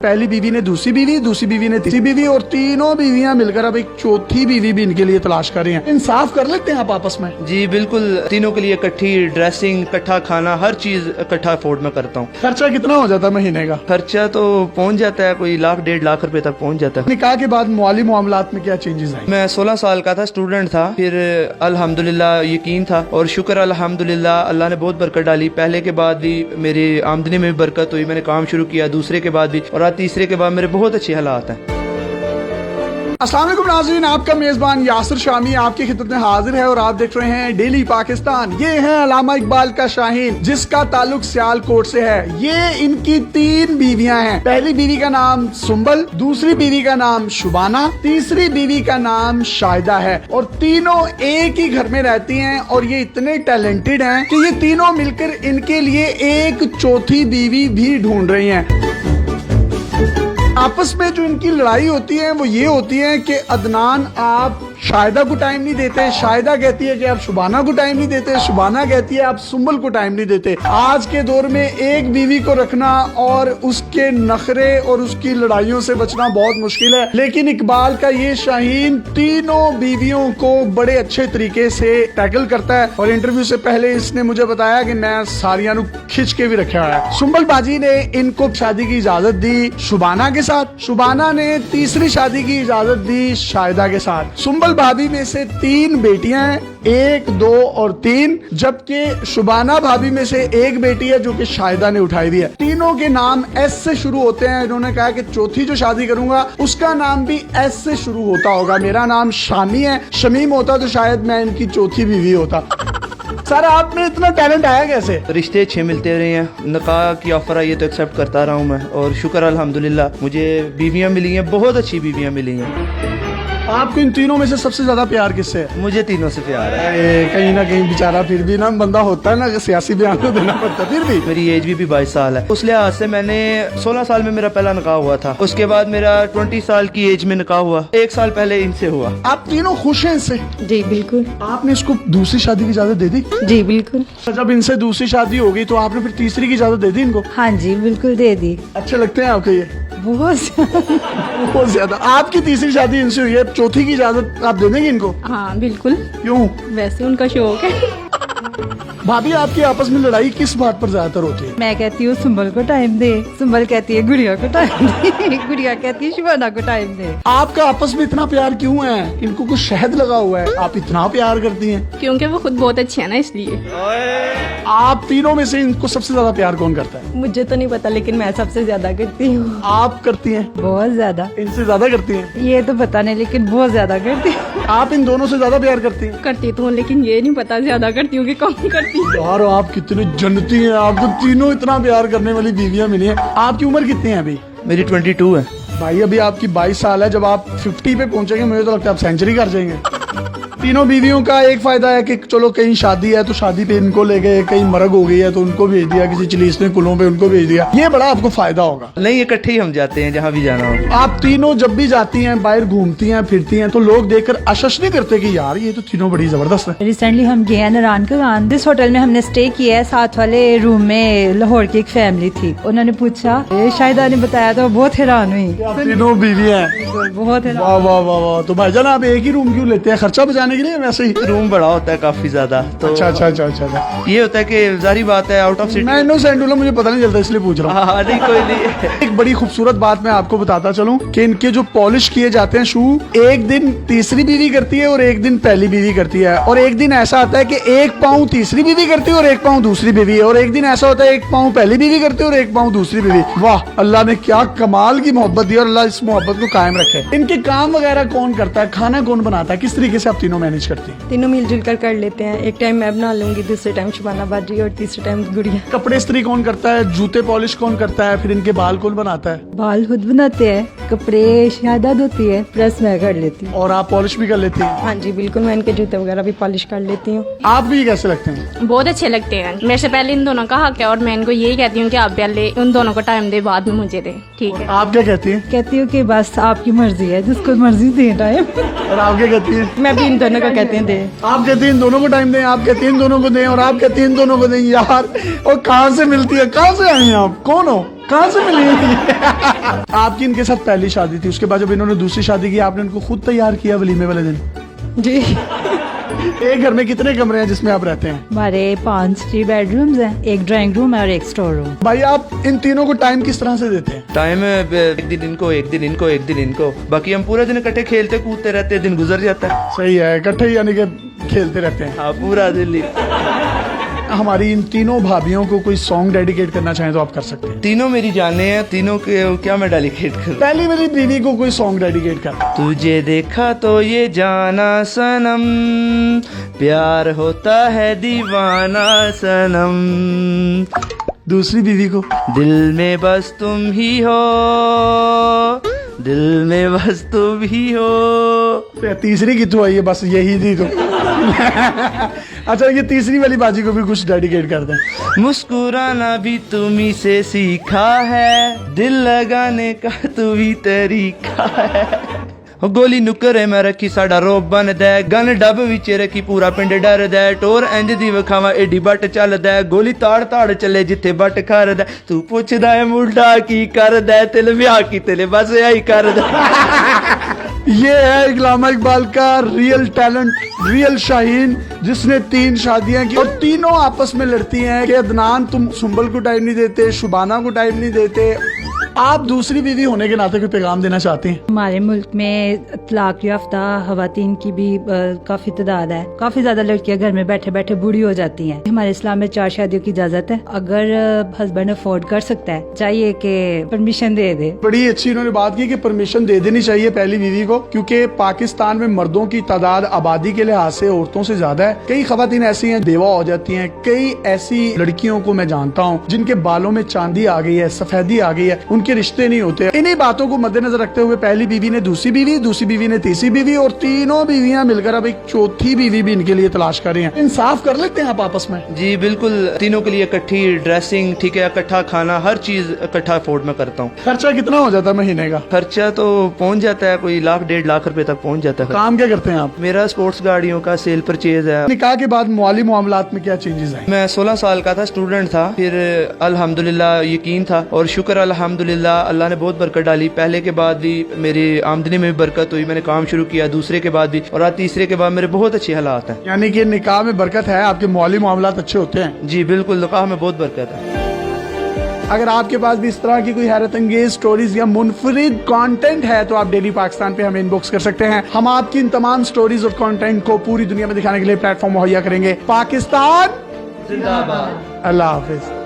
पहली बीवी ने दूसरी बीवी ने तीसरी बीवी और तीनों बीवियां मिलकर अब एक चौथी बीवी भी इनके लिए तलाश कर रही हैं। इंसाफ कर लेते हैं आप आपस में? जी बिल्कुल, तीनों के लिए इकट्ठी ड्रेसिंग, इकट्ठा खाना, हर चीज इकट्ठा अफोर्ड में करता हूँ। खर्चा कितना हो जाता है महीने का? खर्चा तो पहुँच जाता है कोई 1,00,000-1,50,000 रुपए तक पहुँच जाता है। निकाह के बाद माली मामलात में क्या चेंजेस आए? मैं 16 साल का था, स्टूडेंट था, फिर अल्हम्दुलिल्लाह यकीन था और शुक्र अल्हम्दुलिल्लाह अल्लाह ने बहुत बरकत डाली। पहले के बाद भी मेरी आमदनी में भी बरकत हुई, मैंने काम शुरू किया, दूसरे के बाद भी, और आज तीसरे के बाद मेरे बहुत अच्छे हालात हैं। अस्सलाम वालेकुम नाज़रीन, आपका मेजबान यासिर शामी आपकी खिदमत में हाजिर है और आप देख रहे हैं डेली पाकिस्तान। ये है अल्लामा इकबाल का शाहीन, जिसका ताल्लुक सियालकोट से है। ये इनकी 3 बीवियां हैं। पहली बीवी का नाम सुंबल, दूसरी बीवी का नाम शुबाना, तीसरी बीवी का नाम शाहिदा है और तीनों एक ही घर में रहती हैं। और ये इतने टैलेंटेड हैं कि ये तीनों मिलकर इनके लिए एक चौथी बीवी भी ढूंढ रही हैं। आपस में जो इनकी लड़ाई होती है वो ये होती है कि अदनान आप शाहिदा को टाइम नहीं देते, शाहिदा कहती है कि आप शुबाना को टाइम नहीं देते, शुबाना कहती है आप सुंबल को टाइम नहीं देते। आज के दौर में एक बीवी को रखना और उसके नखरे और उसकी लड़ाइयों से बचना बहुत मुश्किल है, लेकिन इकबाल का ये शाहीन तीनों बीवियों को बड़े अच्छे तरीके से टैकल करता है। और इंटरव्यू से पहले इसने मुझे बताया कि मैं सारियां खिंच के भी रखा है। सुंबल बाजी ने इनको शादी की इजाजत दी शुबाना के साथ, शुबाना ने तीसरी शादी की इजाजत दी शाहिदा के साथ। सुंबल भाभी में से 3 बेटियां हैं, 1, 2 और 3, जबकि शुबाना भाभी में से 1 बेटी है जो कि शाहिदा ने उठाई हुई है। तीनों के नाम एस से शुरू होते हैं। इन्होंने कहा कि चौथी जो शादी करूंगा उसका नाम भी एस से शुरू होता होगा। मेरा नाम शामी है, शमीम होता तो शायद मैं इनकी चौथी बीवी होता। सर आप में इतना टैलेंट आया कैसे? रिश्ते अच्छे मिलते रहे हैं, निकाह की ऑफर आई है तो एक्सेप्ट करता रहा हूँ मैं, और शुक्र अल्हम्दुलिल्लाह मुझे बीवियाँ मिली हैं, बहुत अच्छी बीवियाँ मिली हैं। आपको इन तीनों में से सबसे ज्यादा प्यार किससे है? मुझे तीनों से प्यार है। कहीं ना कहीं बेचारा फिर भी ना बंदा होता है ना कि सियासी बयान तो देना पड़ता है। फिर भी मेरी एज भी 22 साल है, उस लिहाज से मैंने 16 साल में मेरा पहला निकाह हुआ था, उसके बाद मेरा 20 साल की एज में निकाह हुआ, 1 साल पहले इनसे हुआ। आप तीनों खुश हैं इससे? जी बिल्कुल। आपने इसको दूसरी शादी की इजाजत दे दी? जी बिल्कुल। जब इनसे दूसरी शादी हो गई तो आपने फिर तीसरी की इजाजत दे दी इनको? हाँ जी बिल्कुल दे दी। अच्छे लगते हैं आपको ये? बहुत ज्यादा। आपकी तीसरी शादी इनसे हुई है, चौथी की इजाजत आप दे देंगे इनको? हाँ बिल्कुल। क्यों? वैसे उनका शौक है। भाभी आपकी आपस में लड़ाई किस बात पर ज्यादातर होती है? मैं कहती हूँ सुंबल को टाइम दे, सुंबल कहती है गुड़िया को टाइम दे, गुड़िया कहती है शुबाना को टाइम दे। आपका आपस में इतना प्यार क्यों है? इनको कुछ शहद लगा हुआ है, आप इतना प्यार करती हैं? क्योंकि वो खुद बहुत अच्छी है ना, इसलिए। आप तीनों में से इनको सबसे ज्यादा प्यार कौन करता है? मुझे तो नहीं पता, लेकिन मैं सबसे ज्यादा करती हूँ। आप करती हैं? बहुत ज्यादा। इनसे ज्यादा करती हैं? ये तो पता नहीं, लेकिन बहुत ज्यादा करती हूँ। आप इन दोनों से ज्यादा प्यार करती हैं? करती तो हूँ, लेकिन ये नहीं पता ज्यादा करती हूँ कि कम करती हूँ। यार आप कितनी जन्नती हैं, आपको तीनों इतना प्यार करने वाली बीवियां मिली हैं। आपकी उम्र कितनी है अभी? मेरी 22 है। भाई अभी आपकी 22 साल है, जब आप 50 पे पहुंचेंगे मुझे तो लगता है आप सेंचुरी कर जाएंगे। तीनों बीवियों का एक फायदा है कि चलो कहीं शादी है तो शादी पे इनको ले गए, कहीं मरग हो गई है तो उनको भेज दिया, किसी चिलीसने कुलों पे उनको भेज दिया। ये बड़ा आपको फायदा होगा। नहीं, इकट्ठे ही हम जाते हैं जहाँ भी जाना हो। आप तीनों जब भी जाती हैं, बाहर घूमती हैं, फिरती हैं, तो लोग देखकर आश्चर्य नहीं करते कि यार ये तो तीनों बड़ी जबरदस्त है? रिसेंटली हम गए हैं नारायण का, जिस होटल में हमने स्टे किया है, साथ वाले रूम में लाहौर की एक फैमिली थी। उन्होंने पूछा, शाहिदा ने बताया तो बहुत हैरान हुई। आप तीनों बीवी हैं? बहुत हैरान। वाह वाह वाह वाह। तो भाईजान आप एक ही रूम क्यों लेते हैं? खर्चा बचाने के लिए? वैसे ही रूम बड़ा होता है काफी ज्यादा, तो अच्छा। ये होता है कि जारी बात है आउट ऑफ सिटी। मैं इनोसेंट हूं, मुझे पता नहीं चलता इसलिए पूछ रहा हूँ। हाँ नहीं कोई नहीं। एक बड़ी खूबसूरत बात मैं आपको बताता चलूं कि इनके जो पॉलिश किए जाते हैं शू, एक दिन तीसरी बीवी करती है और एक दिन पहली बीवी करती है। और एक दिन ऐसा आता है कि 1 पाँव तीसरी बीवी करती है और 1 पाँव दूसरी बीवी है। और एक दिन ऐसा होता है 1 पाँव पहली बीवी करती है और 1 पाँव दूसरी बीवी। वाह, अल्लाह ने क्या कमाल की मोहब्बत दी और अल्लाह इस मोहब्बत को कायम रखे। इनके काम वगैरह कौन करता है? खाना कौन बनाता है? किस तरीके से आप तीनों मैनेज करती हैं? तीनों मिलजुल कर लेते हैं। एक टाइम मैं बना लूंगी, दूसरे टाइम शुबाना बाजी और तीसरे टाइम गुड़िया। कपड़े इस्त्री कौन करता है? जूते पॉलिश कौन करता है? फिर इनके बाल कौन बनाता है? बाल खुद बनाते हैं, कपड़े शाहिदा धोती है, प्रेस मैं कर लेती हूँ। और आप पॉलिश भी कर लेती हैं? हाँ जी बिल्कुल, मैं इनके जूते वगैरह भी पॉलिश कर लेती हूँ। आप भी कैसे लगते हैं? बहुत अच्छे लगते हैं। मेरे से पहले इन दोनों का हक है और मैं इनको यही कहती हूँ कि आप पहले उन दोनों को टाइम दे, बाद में मुझे दे। ठीक है। आप क्या कहती हैं? कहती हूँ कि बस आपकी मर्जी है, जिसको मर्जी दे टाइम। और आप क्या कहती हैं? मैं भी इन दोनों को कहती हूँ दे। आप कहती हैं इन दोनों को टाइम दें, आप कहती हैं इन दोनों को दें, और आप कहती हैं इन दोनों को दें। यार और कहाँ से मिलती है? कहाँ से आए हैं आप? कौन हो? कहाँ से मिली आपकी इनके साथ पहली शादी थी, उसके बाद जब इन्होंने दूसरी शादी की आपने इनको खुद तैयार किया वलीमे वाले दिन? जी। एक घर में कितने कमरे हैं जिसमें आप रहते हैं? हमारे 3 बेडरूम्स हैं, एक ड्राइंग रूम है और एक स्टोर रूम। भाई आप इन तीनों को टाइम किस तरह से देते हैं? टाइम एक दिन इनको, एक दिन इनको, एक दिन इनको, बाकी हम पूरा दिन इकट्ठे खेलते कूदते रहते हैं, दिन गुजर जाता है। सही है, इकट्ठे यानी कि खेलते रहते हैं। हाँ, पूरा दिन ही। हमारी इन तीनों भाभियों को कोई सॉन्ग डेडिकेट करना चाहें तो आप कर सकते हैं। तीनों मेरी जाने हैं, तीनों के क्या मैं डेडिकेट करूं? पहली मेरी बीवी को कोई सॉन्ग डेडिकेट कर। तुझे देखा तो ये जाना सनम, प्यार होता है दीवाना सनम, दूसरी बीवी को दिल में बस तुम ही हो, दिल में बस तुम ही हो। तीसरी कितु आई है? बस यही थी तो अच्छा, ये तीसरी वाली बाजी को भी कुछ डेडिकेट कर दें। मुस्कुराना भी तुम्ही से सीखा है, दिल लगाने का तू भी तरीका है। गोली नुकरे मैं रखी साडा रोब बन दे, गन डब विच रखी पूरा पिंड डर दे, टोर इंज दी विखावा एडी बट चल दे, गोली ताड़ ताड़ चले जिथे बट कर दे, तू पुछदा है मुंडा की कर दे, तिल ब्याह की तिल बस यही कर दे। ये है इकलामा इकबाल का रियल टैलेंट, रियल शाहीन, जिसने 3 शादियां की और तीनों आपस में लड़ती हैं कि अदनान तुम सुंबल को टाइम नहीं देते, शुबाना को टाइम नहीं देते। आप दूसरी बीवी होने के नाते कोई पैगाम देना चाहती हैं? हमारे मुल्क में तलाक याफ्ता खवातीन की भी काफी तादाद है। काफी ज्यादा लड़कियां घर में बैठे बैठे बूढ़ी हो जाती हैं। हमारे इस्लाम में 4 शादियों की इजाजत है। अगर हस्बैंड अफोर्ड कर सकता है, चाहिए कि परमिशन दे दे। बड़ी अच्छी इन्होंने बात की कि परमिशन दे देनी चाहिए पहली बीवी को, क्योंकि पाकिस्तान में मर्दों की तादाद आबादी के लिहाज से औरतों से ज्यादा है। कई खवातीन ऐसी हैं बेवा हो जाती हैं। कई ऐसी लड़कियों को मैं जानता हूँ जिनके बालों में चांदी आ गई है, सफेदी आ गई है, उनके रिश्ते नहीं होते। इन्हीं बातों को मद्देनजर रखते हुए पहली बीवी ने दूसरी बीवी, दूसरी बीवी ने तीसरी बीवी और तीनों बीवियां मिलकर अब एक चौथी बीवी भी इनके लिए तलाश कर रही हैं। इंसाफ कर लेते हैं आप आपस में? जी बिल्कुल, तीनों के लिए इकट्ठी ड्रेसिंग, ठीक है, इकट्ठा खाना, हर चीज इकट्ठा अफोर्ड में करता हूँ। खर्चा कितना हो जाता है महीने का? खर्चा तो पहुँच जाता है कोई 1 लाख 1.5 लाख रुपए तक पहुँच जाता है। काम क्या करते हैं आप? मेरा स्पोर्ट्स गाड़ियों का सेल परचेज है। निकाह के बाद माली मामलात में क्या चेंजेस आए? मैं 16 साल का था, स्टूडेंट था, फिर अल्हम्दुलिल्लाह यकीन था और शुक्र अल्हम्दुलिल्लाह अल्लाह ने बहुत बरकत डाली। पहले के बाद भी मेरी आमदनी में भी बरकत हुई, मैंने काम शुरू किया, दूसरे के बाद भी, और आज तीसरे के बाद मेरे बहुत अच्छे हालात हैं। यानी कि निकाह में बरकत है, आपके माली मामलात अच्छे होते हैं? जी बिल्कुल, निकाह में बहुत बरकत है। अगर आपके पास भी इस तरह की कोई हैरत अंगेज स्टोरीज या मुनफरिद कंटेंट है तो आप डेली पाकिस्तान पे हमें इनबॉक्स कर सकते हैं। हम आपकी इन तमाम स्टोरीज और कंटेंट को पूरी दुनिया में दिखाने के लिए प्लेटफॉर्म मुहैया करेंगे। पाकिस्तान जिंदाबाद। अल्लाह हाफिज।